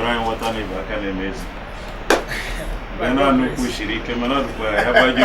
and water never can amaze. We're not pushing it, we're not going to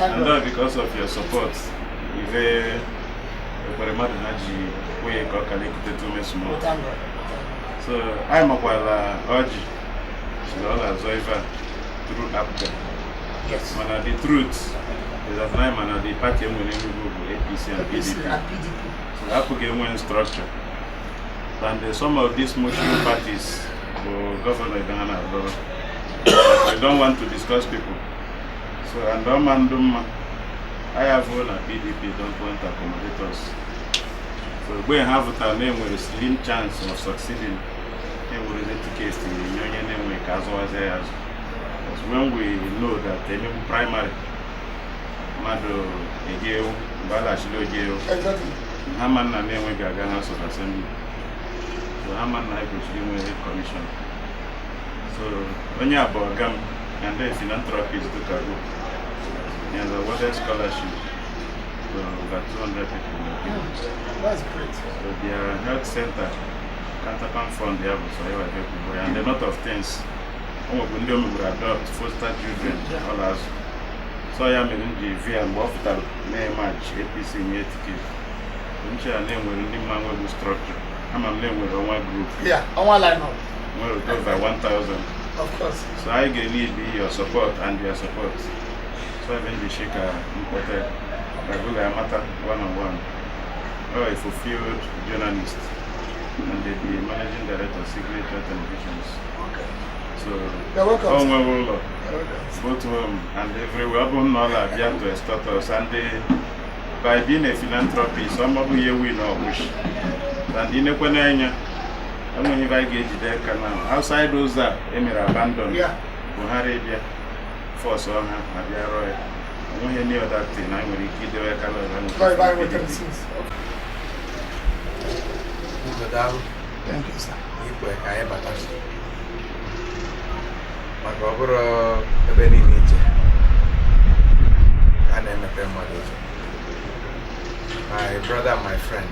and not because of your support. If so I'm a while urge all as over through after. Yes. Man, the truth is that I'm the party winning APC and PDP. So I put game one structure. And some of these motion parties for Governor Ghana, we don't want to discuss people. So and I have one at PDP don't want to accommodate us. So we have a name with a slim chance of succeeding. And we relate to case in the union name with as when we know that the new primary Mado Egeo, Balashilo Egeo, Haman and Nenwe Gagan House of Assembly. So Haman and I go to commission. So when you have a gam and then philanthropies to Kago, and the water scholarship for over 200 people. That's great. So their health center, Cantapan Fund, they have so and a lot of things. We will adopt, foster children, all as so I am in GV and after May March, APC in ticket. I'm sure name will need man with structure. I'm a name with one group. Yeah, on one line up. Well, over 1,000. Of course. So I need your support and your support. So I been the shaker imported. Regular matter one-on-one. Oh, a fulfilled journalist and the managing director of Signature Televisions. Okay. So, you're welcome. Both home and everywhere, all are here to start us. And by being a philanthropist, some of you will not wish. And in a Quenya, I'm going to engage their canal. Outside those that Emir abandoned, Buhari, Force on Abia Roy. I don't hear that thing. I'm going to keep the canal. Thank you, sir. Maka ọ bụrụ ebe niile ije a na-emepe mmadụ ụzọ. My brother, my friend,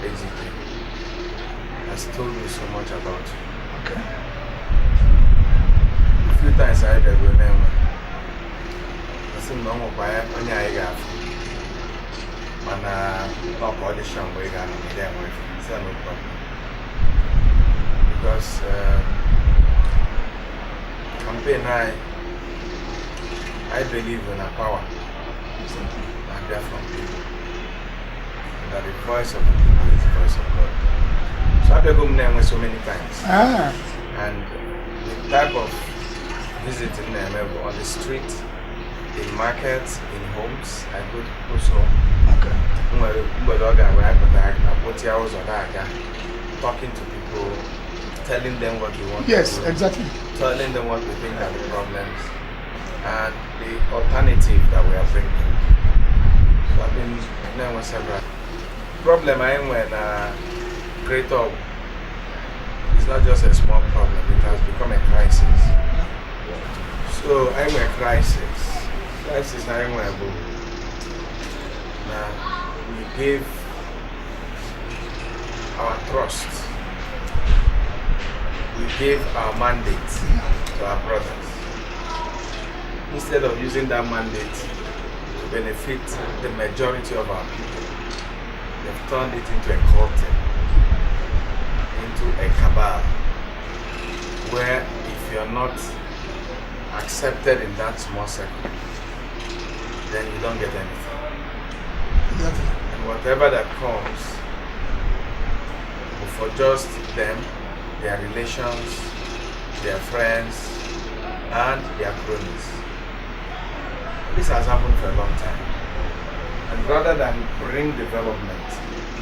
basically, has told me so much about you. Okay. A few times I had go Nenwe. I said, no, I'm going to mana not audition where you can get away from. It's no problem. Because campaign I believe in a power and they're from people. And that the voice of the people is the voice of God. So I've been going there so many times. And the type of visiting them on the street, in markets, in homes, I go to people's home. Okay. Talking to people, telling them what we want yes, to do, exactly. telling them what we think are the problems and the alternative that we are bringing. So I've been there with several. Problem I am when Great Up is not just a small problem, it has become a crisis. So I'm a crisis. Crisis I am where now we give our trust. We gave our mandate to our brothers. Instead of using that mandate to benefit the majority of our people, they've turned it into a culture, into a cabal, where if you're not accepted in that small circle, then you don't get anything. And whatever that comes, for just them, their relations, their friends, and their cronies. This has happened for a long time. And rather than bring development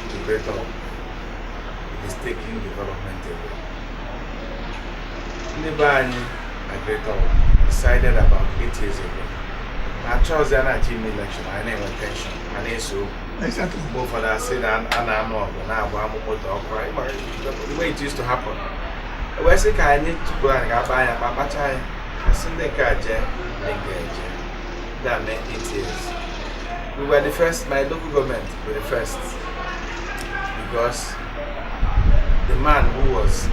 to Great Up, it is taking development away. Nibani at Great Up decided about 8 years ago. I chose an team election, I named attention, and so exactly. both for that said and I know now the way it used to happen. I say I need to go and buy a papachai. I send the car that meant 8 years. We were the first, my local government were the first, because the man who was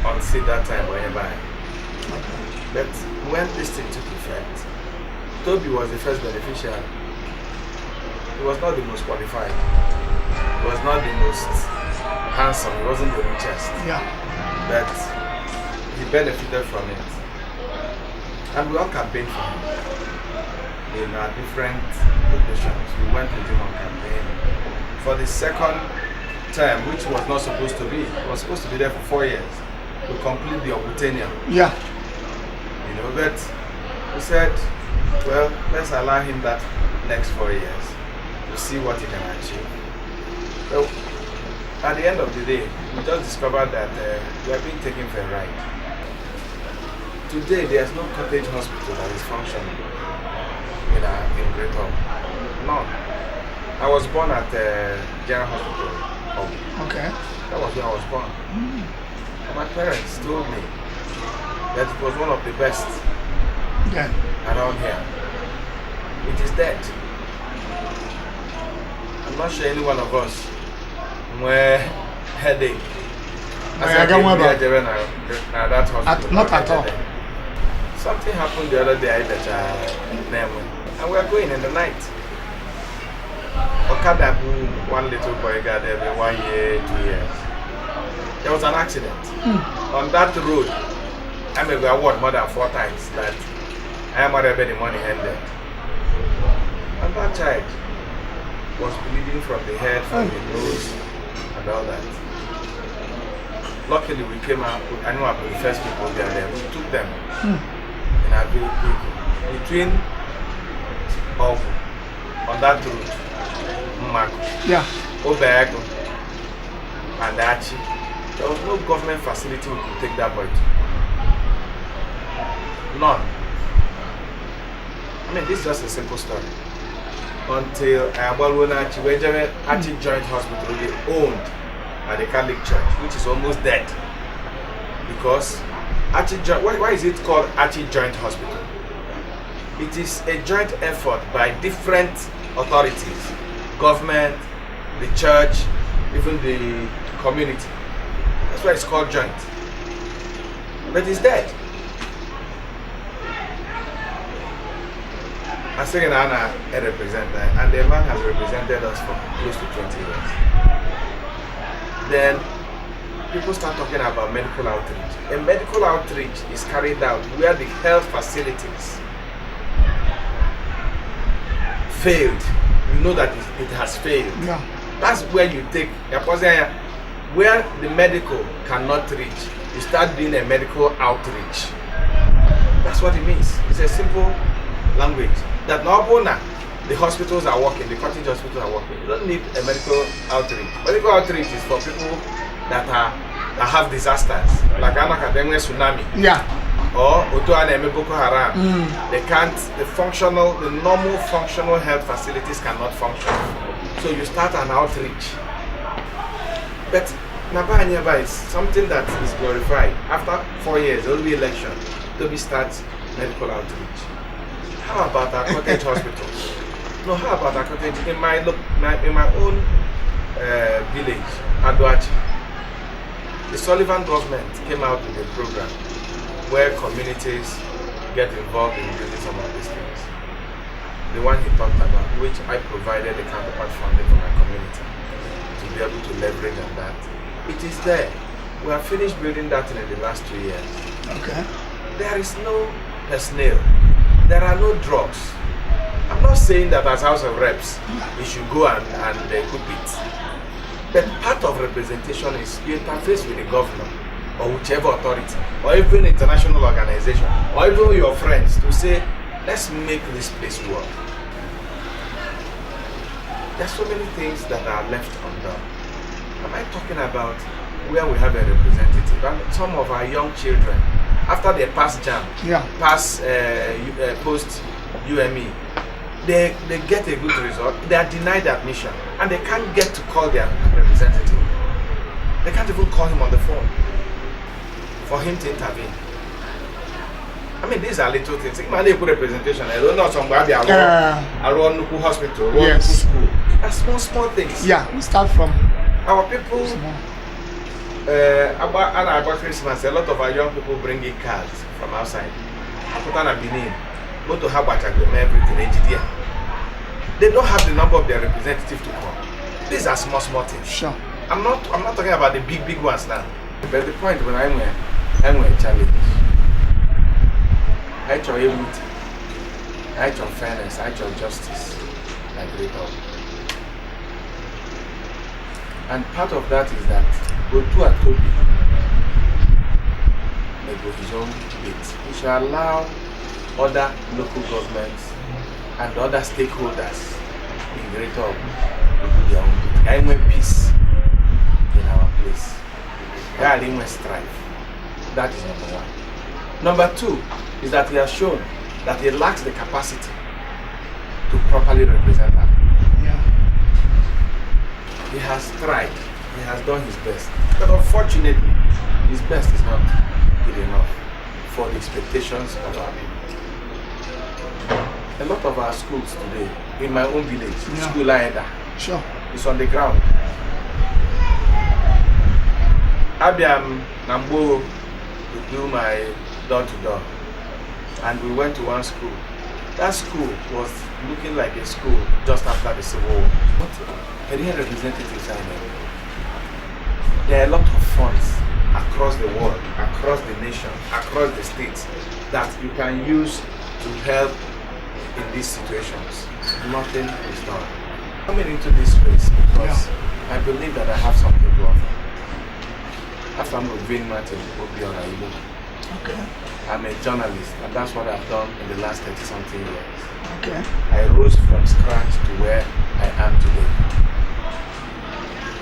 on seat that time whenever. But when this thing took effect, Toby was the first beneficiary. He was not the most qualified. He was not the most handsome. He wasn't the richest. Yeah. But he benefited from it. And we all campaigned for him in our different locations. We went with him on campaign for the second term, which was not supposed to be. He was supposed to be there for 4 years to complete the obtainium. Yeah. You know, but we said, well, let's allow him that next 4 years to see what he can achieve. So, at the end of the day, we just discovered that we are being taken for a ride. Today, there's no cottage hospital that is functioning in Great Hall. None. I was born at General Hospital. Okay. That was where I was born. And my parents told me that it was one of the best around here. It is dead. I'm not sure any one of us where headache. That hospital. Not at all. Something happened the other day at Nenwe, and we are going in the night. Okada, one little boy got every 1 year, 2 years. There was an accident on that road. I may be awarded more than 4 times that I am already the money ended. And that child was bleeding from the head, from the nose, and all that. Luckily, we came out. I know I'm the first people there. We took them in our vehicle between on that road, Obergo, and Achi. There was no government facility we could take that boy to. None. I mean, this is just a simple story. Until Achi Joint Hospital, they owned by the Catholic Church, which is almost dead. Because why is it called Achi Joint Hospital? It is a joint effort by different authorities, government, the church, even the community. That's why it's called joint. But it's dead. I say Anna a representative, and the man has represented us for close to 20 years. Then people start talking about medical outreach. A medical outreach is carried out where the health facilities failed. You know that it has failed. Yeah. That's where you take where the medical cannot reach. You start doing a medical outreach. That's what it means. It's a simple language. That now the hospitals are working, the cottage hospitals are working. You don't need a medical outreach. Medical outreach is for people that have disasters, like Nenwe tsunami. Yeah. Or Boko Haram. They can't. The normal functional health facilities cannot function. So you start an outreach. But Naba is something that is glorified. After 4 years, there will be election. Toby starts medical outreach. How about our cottage hospital? No, how about our cottage? In my own village, Adoachi, the Sullivan government came out with a program where communities get involved in building some of these things. The one he talked about, which I provided the counterpart funding for my community to be able to leverage on that. It is there. We have finished building that in the last 2 years. Okay. There is no personnel. There are no drugs. I'm not saying that as House of Reps, we should go and cook it. But part of representation is you interface with the governor or whichever authority, or even international organization, or even your friends to say, let's make this place work. There's so many things that are left undone. Am I talking about where we have a representative? And some of our young children, after they pass JAM, pass post UME, they get a good result, they are denied admission, and they can't get to call their representative. They can't even call him on the phone for him to intervene. I mean, these are little things. If I put representation, I don't know somebody around Nuku hospital, around school. That's small things. Yeah, we start from our people. about Christmas, a lot of our young people bring in cars from outside. Go to everything. They don't have the number of their representatives to come. These are small things. Sure. I'm not talking about the big ones now. But the point when I'm a challenge. H.O.R. unity, H.O.R. fairness, H.O.R. justice, like great hope. And part of that is that go to a Toby, they go his own bit. We shall allow other local governments and other stakeholders in great hope to do their own bit. I want peace in our place. I want strife. That is number one. Number two is that he has shown that he lacks the capacity to properly represent that. Yeah. He has tried, he has done his best, but unfortunately, his best is not good enough for the expectations of our people. A lot of our schools today, in my own village, School Aida, Sure. is on the ground. Abiam Nambo to do my door-to-door, and we went to one school. That school was looking like a school just after the Civil War. But career representatives are there. There are a lot of funds across the world, across the nation, across the states that you can use to help in these situations. Nothing is done. Coming into this space because I believe that I have something to offer. After moving Martin will be on Aibu. Okay. I'm a journalist, and that's what I've done in the last 30-something years. Okay. I rose from scratch to where I am today.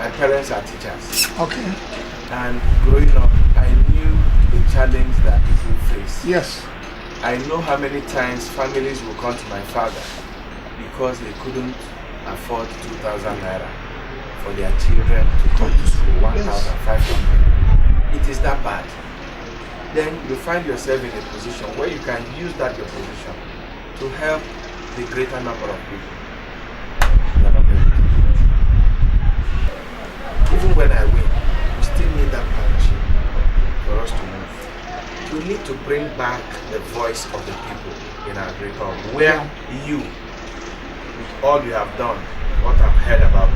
My parents are teachers. Okay. And growing up, I knew the challenge that people face. Yes. I know how many times families will come to my father because they couldn't afford 2,000 naira for their children to come to school, 1,500. It is that bad. Then you find yourself in a position where you can use that your position to help the greater number of people. You are not able to do it. Even when I win, we still need that partnership for us to move. We need to bring back the voice of the people in our great home, where you, with all you have done, what I've heard about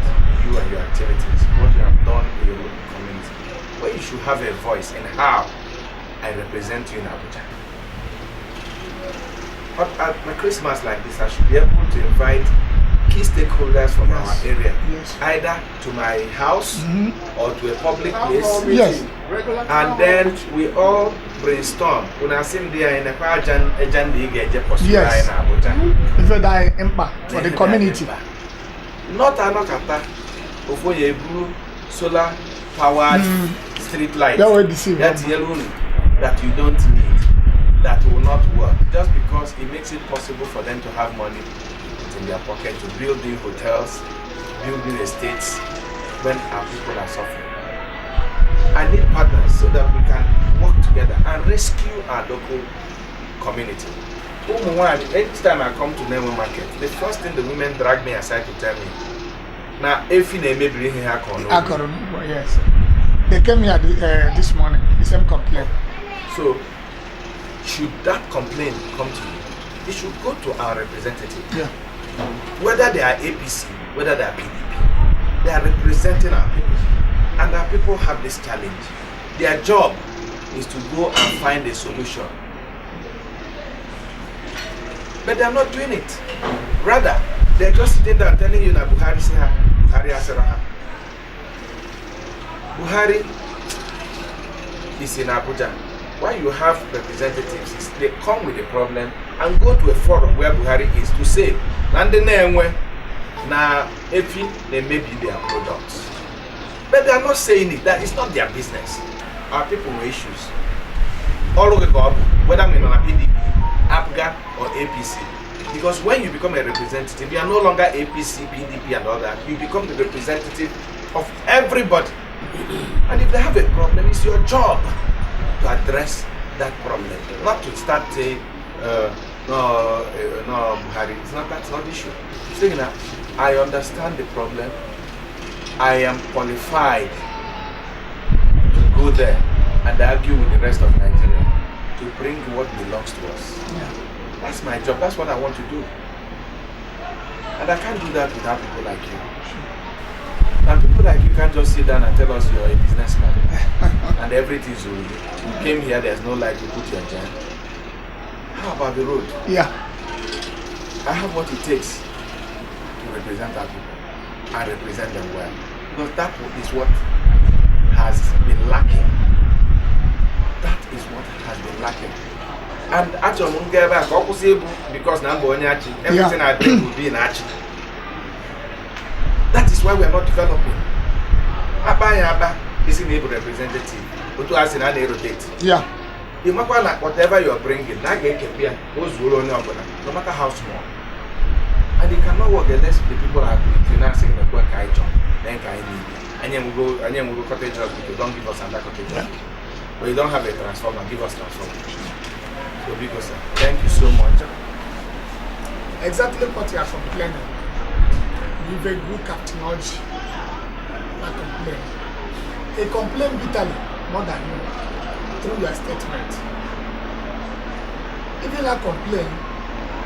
you and your activities, what you have done in your local community, where you should have a voice in how I represent you in Abuja. But at a Christmas like this, I should be able to invite key stakeholders from our area, either to my house or to a public place. Yes. And then we all brainstorm. When I see there in the Yes. If that impact for the community. Not another before you blue solar powered street light. That's yellow that you don't need, that will not work, just because it makes it possible for them to have money in their pocket to build new hotels, building estates when our people are suffering. I need partners so that we can work together and rescue our local community. Each time I come to Nenwe market, the first thing the women drag me aside to tell me, now if you may bring here, yes. They came here this morning, the same complaint. So, should that complaint come to you, it should go to our representative. Yeah. Whether they are APC, whether they are PDP, they are representing our people. And our people have this challenge. Their job is to go and find a solution. But they are not doing it. Rather, they are just sitting there telling you that Buhari Seha, Buhari Aseraha. Buhari is in Abuja. Why you have representatives is they come with a problem and go to a forum where Buhari is to say, Nenwe, na Efi, they may be their products. But they are not saying it. That is not their business. Our people with issues. All over God, whether I'm in a PDP, APGA, or APC. Because when you become a representative, you are no longer APC, PDP, and all that. You become the representative of everybody. And if they have a problem, it's your job to address that problem, not to start saying, no, Buhari, that's not the issue. Saying that I understand the problem, I am qualified to go there and argue with the rest of Nigeria to bring what belongs to us. Yeah. That's my job. That's what I want to do. And I can't do that without people like you. And people like you can't just sit down and tell us you're a businessman and everything's you came here, there's no light to put your jam. How about the road? Yeah. I have what it takes to represent our people and represent them well. Because that is what has been lacking. That is what has been lacking. And actually, because everything I do will be in action. That is why we are not developing. Abba is an able representative. But to us in an rotate. Yeah. You matter like whatever you are bringing, no matter how small. And you cannot work unless the people are financing the work I join. Then I need. And then we go cottage hospital, don't give us another cottage hospital. But you don't have a transformer, give us transformer. So because thank you so much. Exactly what you are complaining. Give a good captainology. Not complain. A complain bitterly more than you through your statement. Even a complain,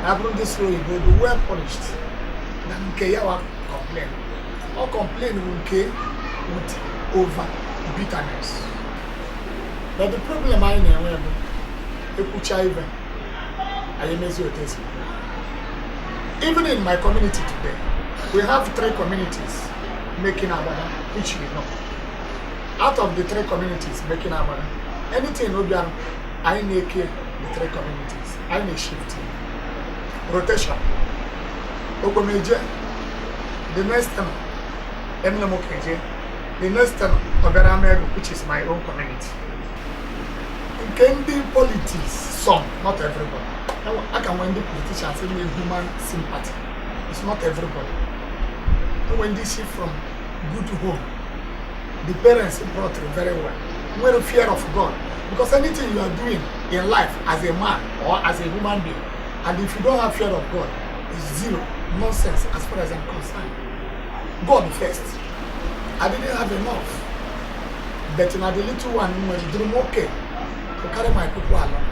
I bring this row, you will be well punished. Then you complain. Or complain with over bitterness. But the problem I know, even in my community today, we have 3 communities making Abada, which we know. Out of the 3 communities making Abada, anything will be I make the 3 communities. I make shift. Rotation. Ogomeje, the next time, Emlamokeje, the next time, Oberamego, which is my own community. It can be politics, some, not everybody. I can when the politicians say human sympathy. It's not everybody. When they see from good home, the parents brought it very well. With fear of God. Because anything you are doing in life as a man or as a human being, and if you don't have fear of God, it's zero nonsense as far as I'm concerned. God first. I didn't have enough. But in the little one, when you do okay, to carry my people along.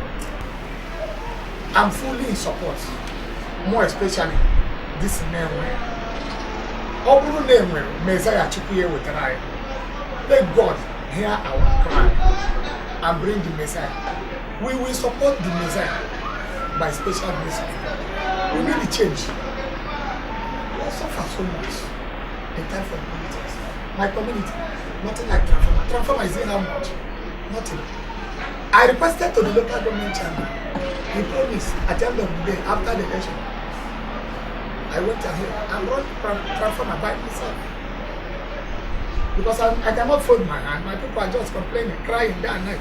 I'm fully in support. More especially this Nenwe. Oburu Nenwe, Messiah Chukuye with an eye. Let God hear our cry and bring the Messiah. We will support the Messiah by special grace of God. We need a change. We suffer so much in time for politics. My community, nothing like transformer. Transformer is in how much? Nothing. I requested to the local government channel. He promised at the end of the day, after the election, I went ahead and run transformer by myself. Because I cannot fold my hand. My people are just complaining, crying day and night.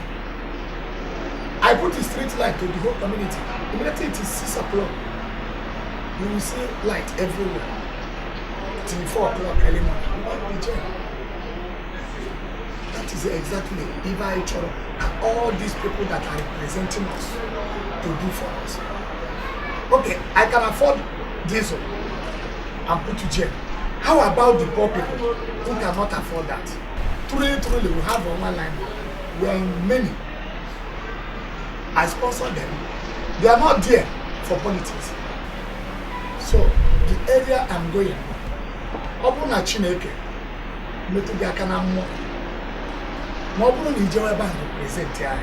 I put the street light to the whole community. Immediately it is 6 o'clock. You will see light everywhere. Till 4 o'clock early morning. What the job? That is exactly H.O.R. and all these people that are representing us to do for us. Okay, I can afford diesel and put to jail. How about the poor people who cannot afford that? Truly, we have one line. We are in many. I sponsor them. They are not there for politics. So, the area I'm going, Obuna Chineke, Metugakana Mo, Mobunu Nijawaba represent here.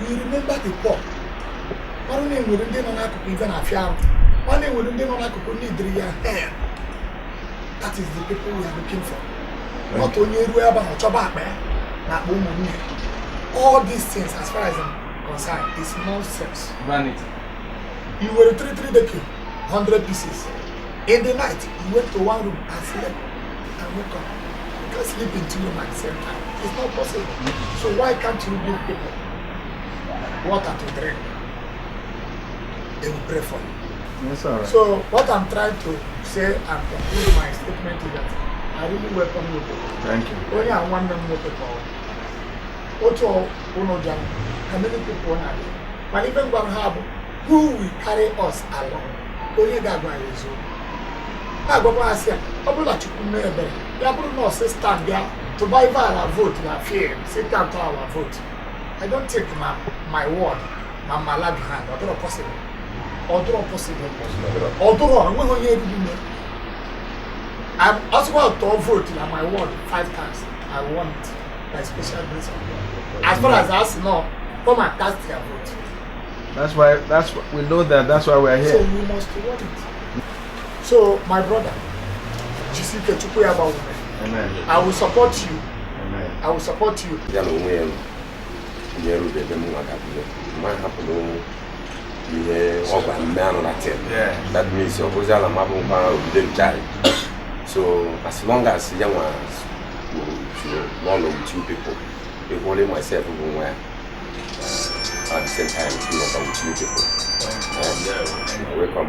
You remember the poor. One name wouldn't even a fiam. One name wouldn't need 3 years. That is the people we are looking for. Not only all these things, as far as I'm concerned, is nonsense. Vanity. You were 3 100 pieces. In the night, you went to one room and slept and woke up. You can't sleep in 2 rooms at the same time. It's not possible. So why can't you give people water to drink? They will pray for you. That's all right. So what I'm trying to say and conclude my statement is that I really welcome you people. Thank you. Only I want them more people. Also, how many people are there? But even one have who will carry us along. Only that one is you. I go back and say, I'm not going to stand there to buy our vote, la fear, sit down to our vote. I don't take my word, my malad hand, or possible. Although possible. Although I'm also going to vote in my word 5 times. I want it by special grace of God. As far as us know, come and cast your vote. That's why we know that. That's why we're here. So we must want it. So my brother, Amen. I will support you. Amen. I will support you. Yeah. That means your Bozala Mabumba will be child. So as long as young ones will one or 2 people, including myself, who were at the same time, with 2 people. Welcome,